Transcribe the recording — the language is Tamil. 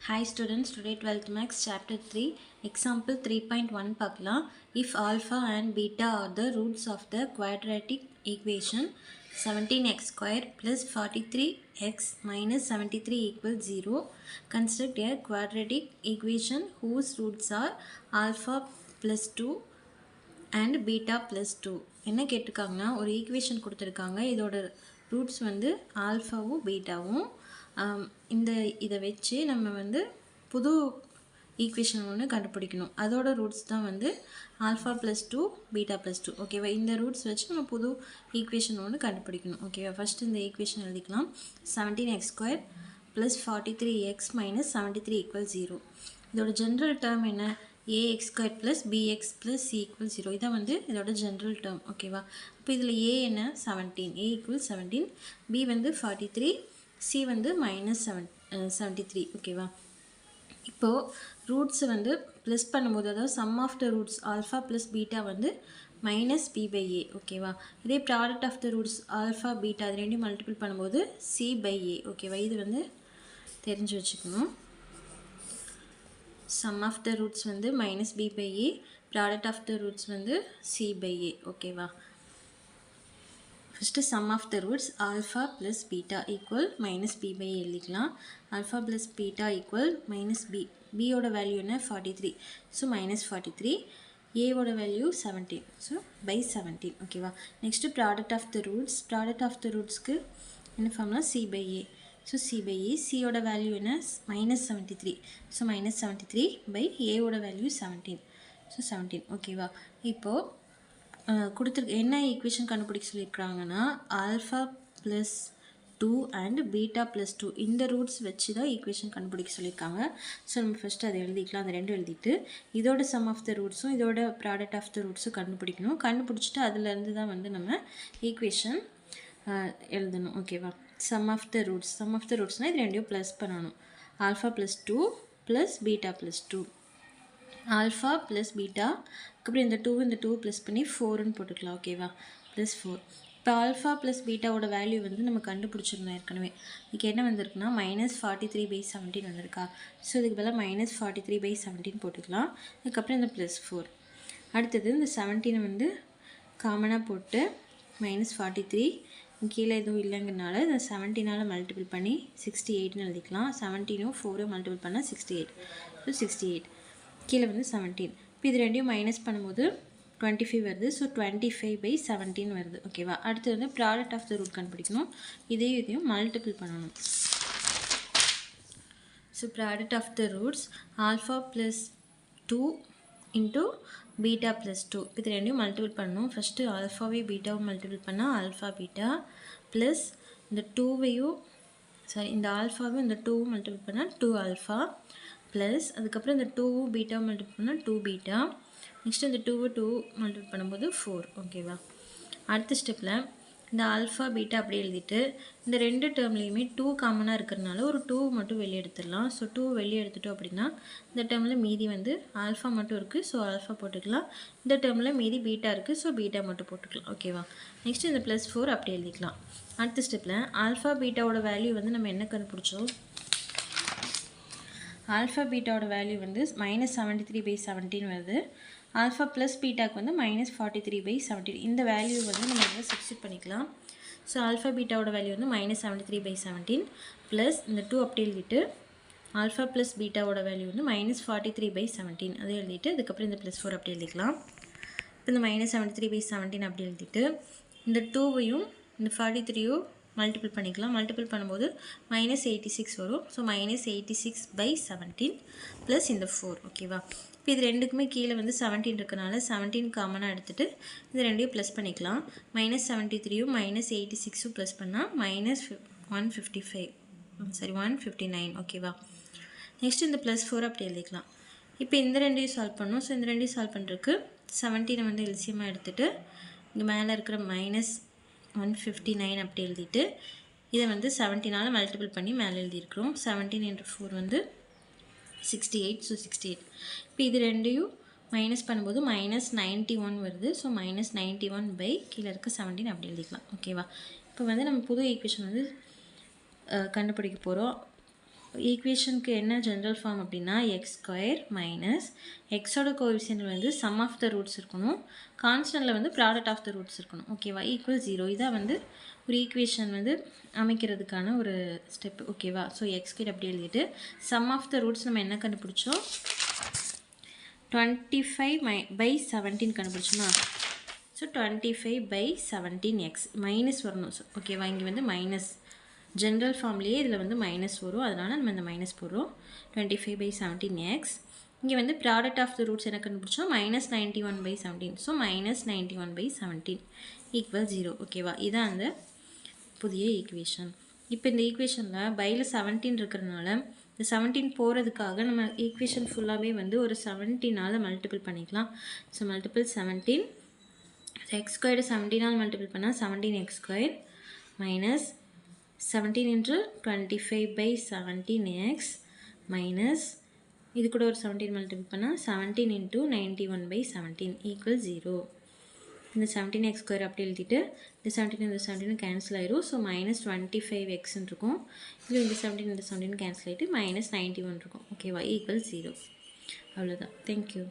Hi students, today 12th Max chapter 3 example 3.1 பார்க்கலாம். If alpha and beta are the roots of the quadratic equation 17x square plus 43x minus 73 equals 0, construct a quadratic equation whose roots are alpha plus 2 and beta plus 2. என்ன கேட்டிருக்காங்கன்னா ஒரு ஈக்குவேஷன் கொடுத்துருக்காங்க. இதோட ரூட்ஸ் வந்து ஆல்ஃபாவும் பீட்டாவும். இதை வச்சு நம்ம வந்து புது ஈக்குவேஷன் ஒன்று கண்டுபிடிக்கணும். அதோட ரூட்ஸ் தான் வந்து ஆல்ஃபா ப்ளஸ் 2 பீட்டா ப்ளஸ் 2. ஓகேவா? இந்த ரூட்ஸ் வச்சு நம்ம புது ஈக்குவேஷன் ஒன்று கண்டுபிடிக்கணும். ஓகேவா? ஃபஸ்ட்டு இந்த ஈக்குவேஷன் எழுதிக்கலாம். 17x² plus 43x minus 73 equal 0. இதோட ஜென்ரல் டேர்ம் என்ன? ax² plus bx plus c equal 0. இதான் வந்து இதோட ஜென்ரல் டேர்ம். ஓகேவா? இப்போ இதில் a என்ன? 17. a ஈக்குவல் 17, b வந்து 43, c வந்து மைனஸ் 73. ஓகேவா? இப்போது ரூட்ஸ் வந்து ப்ளஸ் பண்ணும்போது, அதாவது sum of the roots alpha plus beta வந்து மைனஸ் பி பை ஏ. ஓகேவா? இதே product of the roots alpha beta அது ரெண்டையும் மல்டிபிள் பண்ணும்போது சி பை ஏ. ஓகேவா? இது வந்து தெரிஞ்சு வச்சுக்கணும். சம் ஆஃப் த ரூட்ஸ் வந்து minus B by a, product of the roots வந்து சி பை ஏ. ஓகேவா? First sum of the roots alpha plus beta equal minus B by எழுதிக்கலாம். Alpha plus beta equal minus b. பியோட வேல்யூ என்ன? 43. So minus 43. ஏவோட வேல்யூ 17. So by 17. ஓகேவா? Next product of the roots. Product of the ரூட்ஸ்க்கு என்ன ஃபார்ம்னா c by a. So C by a. சியோட வேல்யூ என்ன? மைனஸ் 73. ஸோ மைனஸ் 73 பை ஏவோட வேல்யூ 17. ஸோ 17. ஓகேவா? இப்போது கொடுத்துருக்கு என்ன ஈக்குவேஷன் கண்டுபிடிக்க சொல்லியிருக்காங்கன்னா alpha plus 2 and beta plus 2 இந்த ரூட்ஸ் வச்சு தான் ஈக்குவேஷன் கண்டுபிடிக்க சொல்லியிருக்காங்க. ஸோ நம்ம ஃபஸ்ட்டு அதை எழுதிக்கலாம். அந்த ரெண்டும் எழுதிட்டு இதோட சம் ஆஃப் த ரூட்ஸும் இதோட ப்ராடக்ட் ஆஃப் த ரூட்ஸும் கண்டுபிடிக்கணும். கண்டுபிடிச்சிட்டு அதுலேருந்து தான் வந்து நம்ம ஈக்குவேஷன் எழுதணும். ஓகேவா? Sum of the roots. Sum of the ரூட்ஸ்னால் இது ரெண்டையும் ப்ளஸ் பண்ணணும். Alpha plus 2 plus beta plus 2. Alpha plus beta, அதுக்கப்புறம் இந்த 2 ப்ளஸ் பண்ணி 4ன்னு போட்டுக்கலாம். ஓகேவா? ப்ளஸ் 4. இப்போ ஆல்ஃபா ப்ளஸ் பீட்டாவோட வேல்யூ வந்து நம்ம கண்டுபிடிச்சிருந்தோம் ஏற்கனவே. இதுக்கு என்ன வந்திருக்குன்னா மைனஸ் 43 பை 17 வந்திருக்கா. ஸோ இதுக்கு பதிலாக மைனஸ் 43 பை 17 போட்டுக்கலாம். அதுக்கப்புறம் இந்த ப்ளஸ் 4. அடுத்தது இந்த 17 வந்து காமனாக போட்டு மைனஸ் 43 கீழே எதுவும் இல்லைங்கிறனால இந்த 17ஆல் மல்டிபிள் பண்ணி 68ன்னு எழுதிக்கலாம். 17ம் 4ம் மல்டிபிள் பண்ணால் 68. ஸோ 68. கீழே வந்து 17. இப்போ இது ரெண்டையும் மைனஸ் பண்ணும்போது 25 வருது. ஸோ 25 பை 17 வருது. ஓகேவா? அடுத்து வந்து ப்ராடக்ட் ஆஃப் த ரூட் கண்டுபிடிக்கணும். இதையும் மல்டிபிள் பண்ணணும். So product of the roots alpha plus 2 into beta plus 2. இது ரெண்டையும் மல்டிபிள் பண்ணணும். ஃபஸ்ட்டு ஆல்ஃபாவே பீட்டாவும் மல்டிபிள் பண்ணால் ஆல்ஃபா பீட்டா ப்ளஸ் இந்த 2வையும் இந்த ஆல்ஃபாவும் இந்த 2வும் மல்டிபிள் பண்ணால் 2 ஆல்ஃபா ப்ளஸ் அதுக்கப்புறம் இந்த 2 பீட்டா மல்டிபிள் பண்ணால் 2 பீட்டா. நெக்ஸ்ட்டு இந்த 2 மல்டிபிள் பண்ணும்போது 4. ஓகேவா? அடுத்த ஸ்டெப்பில் இந்த ஆல்ஃபா பீட்டா அப்படியே எழுதிட்டு இந்த ரெண்டு டேர்ம்லேயுமே 2 காமனாக இருக்கிறதுனால ஒரு 2 மட்டும் வெளியே எடுத்துடலாம். ஸோ 2 வெளியே எடுத்துட்டோம் அப்படின்னா இந்த டேர்மில் மீதி வந்து ஆல்ஃபா மட்டும் இருக்குது. ஸோ ஆல்ஃபா போட்டுக்கலாம். இந்த டேர்மில் மீதி பீட்டா இருக்குது. ஸோ பீட்டா மட்டும் போட்டுக்கலாம். ஓகேவா? நெக்ஸ்ட்டு இந்த ப்ளஸ் 4 அப்படியே எழுதிக்கலாம். அடுத்த ஸ்டெப்பில் ஆல்ஃபா பீட்டாவோட வேல்யூ வந்து நம்ம என்ன கண்டுபிடிச்சோம்? ஆல்ஃபா பீட்டாவோட வேல்யூ வந்து மைனஸ் 73 பை 17 வருது. ஆல்ஃபா ப்ளஸ் பீட்டாக்கு வந்து மைனஸ் 43 பை 17. இந்த வேல்யூ வந்து நம்ம வந்து சப்ஸ்டிட் பண்ணிக்கலாம். ஸோ ஆல்ஃபா பீட்டாவோட வேல்யூ வந்து மைனஸ் 73 பை 17 ப்ளஸ் இந்த 2 அப்படி எழுதிட்டு ஆல்ஃபா ப்ளஸ் பீட்டாவோட வேல்யூ வந்து மைனஸ் 43 பை 17 அதை எழுதிட்டு அதுக்கப்புறம் இந்த ப்ளஸ் 4 அப்படி எழுதிக்கலாம். இப்போ இந்த மைனஸ் 73 பை 17 அப்படி எழுதிட்டு இந்த 2வையும் இந்த 43யும் மல்டிபிள் பண்ணிக்கலாம். மல்டிபிள் பண்ணும்போது மைனஸ் 86 வரும். ஸோ மைனஸ் 86 பை 17 ப்ளஸ் இந்த 4. ஓகேவா? இப்போ இது ரெண்டுக்குமே கீழே வந்து 17 இருக்கனால 17 காமனாக எடுத்துகிட்டு இது ரெண்டையும் ப்ளஸ் பண்ணிக்கலாம். மைனஸ் 73யும் மைனஸ் 86ம் ப்ளஸ் பண்ணால் மைனஸ் 159. ஓகேவா? நெக்ஸ்ட் இந்த ப்ளஸ் 4 அப்படி எழுதிக்கலாம். இப்போ இந்த ரெண்டையும் சால்வ் பண்ணணும். ஸோ இந்த ரெண்டையும் சால்வ் பண்ணுறதுக்கு 17 வந்து எல்சியமாக எடுத்துகிட்டு இங்கே மேலே இருக்கிற மைனஸ் 159 அப்படி எழுதிட்டு இதை வந்து 17ஆல் மல்டிபிள் பண்ணி மேலே எழுதியிருக்கிறோம். 17 into 4 வந்து 68. ஸோ 68. இப்போ இது ரெண்டையும் மைனஸ் பண்ணும்போது மைனஸ் 91 வருது. ஸோ மைனஸ் 91 பை கீழே இருக்க 17 அப்படி எழுதிக்கலாம். ஓகேவா? இப்போ வந்து நம்ம புது ஈக்குவேஷன் வந்து கண்டுபிடிக்க போகிறோம். ஈக்குவேஷனுக்கு என்ன ஜென்ரல் ஃபார்ம் அப்படின்னா எக்ஸ் ஸ்கொயர் மைனஸ் எக்ஸோட கோஎஃபிஷியன்ட் வந்து சம் ஆஃப் த ரூட்ஸ் இருக்கணும், கான்ஸ்டன்ட்டில் வந்து ப்ராடக்ட் ஆஃப் த ரூட்ஸ் இருக்கணும். ஓகேவா? ஈக்குவல் 0. இதான் வந்து ஒரு ஈக்குவேஷன் வந்து அமைக்கிறதுக்கான ஒரு ஸ்டெப். ஓகேவா? ஸோ எக்ஸ் கிட்ட அப்படி எழுதிட்டு சம் ஆஃப் த ரூட்ஸ் நம்ம என்ன கண்டுபிடிச்சோம்? 25/17 கண்டுபிடிச்சோமா? ஸோ 25/17x மைனஸ் வரணும். ஸோ ஓகேவா? இங்கே வந்து மைனஸ் ஜென்ரல் ஃபார்ம்லேயே இதில் வந்து மைனஸ் வரும், அதனால் நம்ம இந்த மைனஸ் போடுறோம். 25/17x. இங்கே வந்து ப்ராடக்ட் ஆஃப் த ரூட்ஸ் என்ன கண்டுபிடிச்சோம்? -91/17. So -91/17 equal 0. ஓகேவா? இதான் அந்த புதிய ஈக்குவேஷன். இப்போ இந்த ஈக்குவேஷனில் பையில் 17 இருக்கிறதுனால இந்த 17 போகிறதுக்காக நம்ம ஈக்குவேஷன் ஃபுல்லாகவே வந்து ஒரு 17ஆல் மல்டிபிள் பண்ணிக்கலாம். ஸோ மல்டிபிள் 17, எக்ஸ் ஸ்கொயர்டு 17ஆல் மல்டிபிள் பண்ணால் 17x² minus 17 into 25/17x minus இது கூட ஒரு 17 மல்டிபிள் பண்ணால் 17 into 91/17 ஈக்குவல் 0. இந்த 17x² அப்படி எழுதிட்டு இந்த 17 இந்த 17 கேன்சல் ஆயிரும். ஸோ -25x இருக்கும். இதில் இந்த 17 இந்த 17 கேன்சல் ஆகிட்டு -91 இருக்கும். ஓகேவா? ஈக்குவல் 0. அவ்வளோதான். தேங்க்யூ.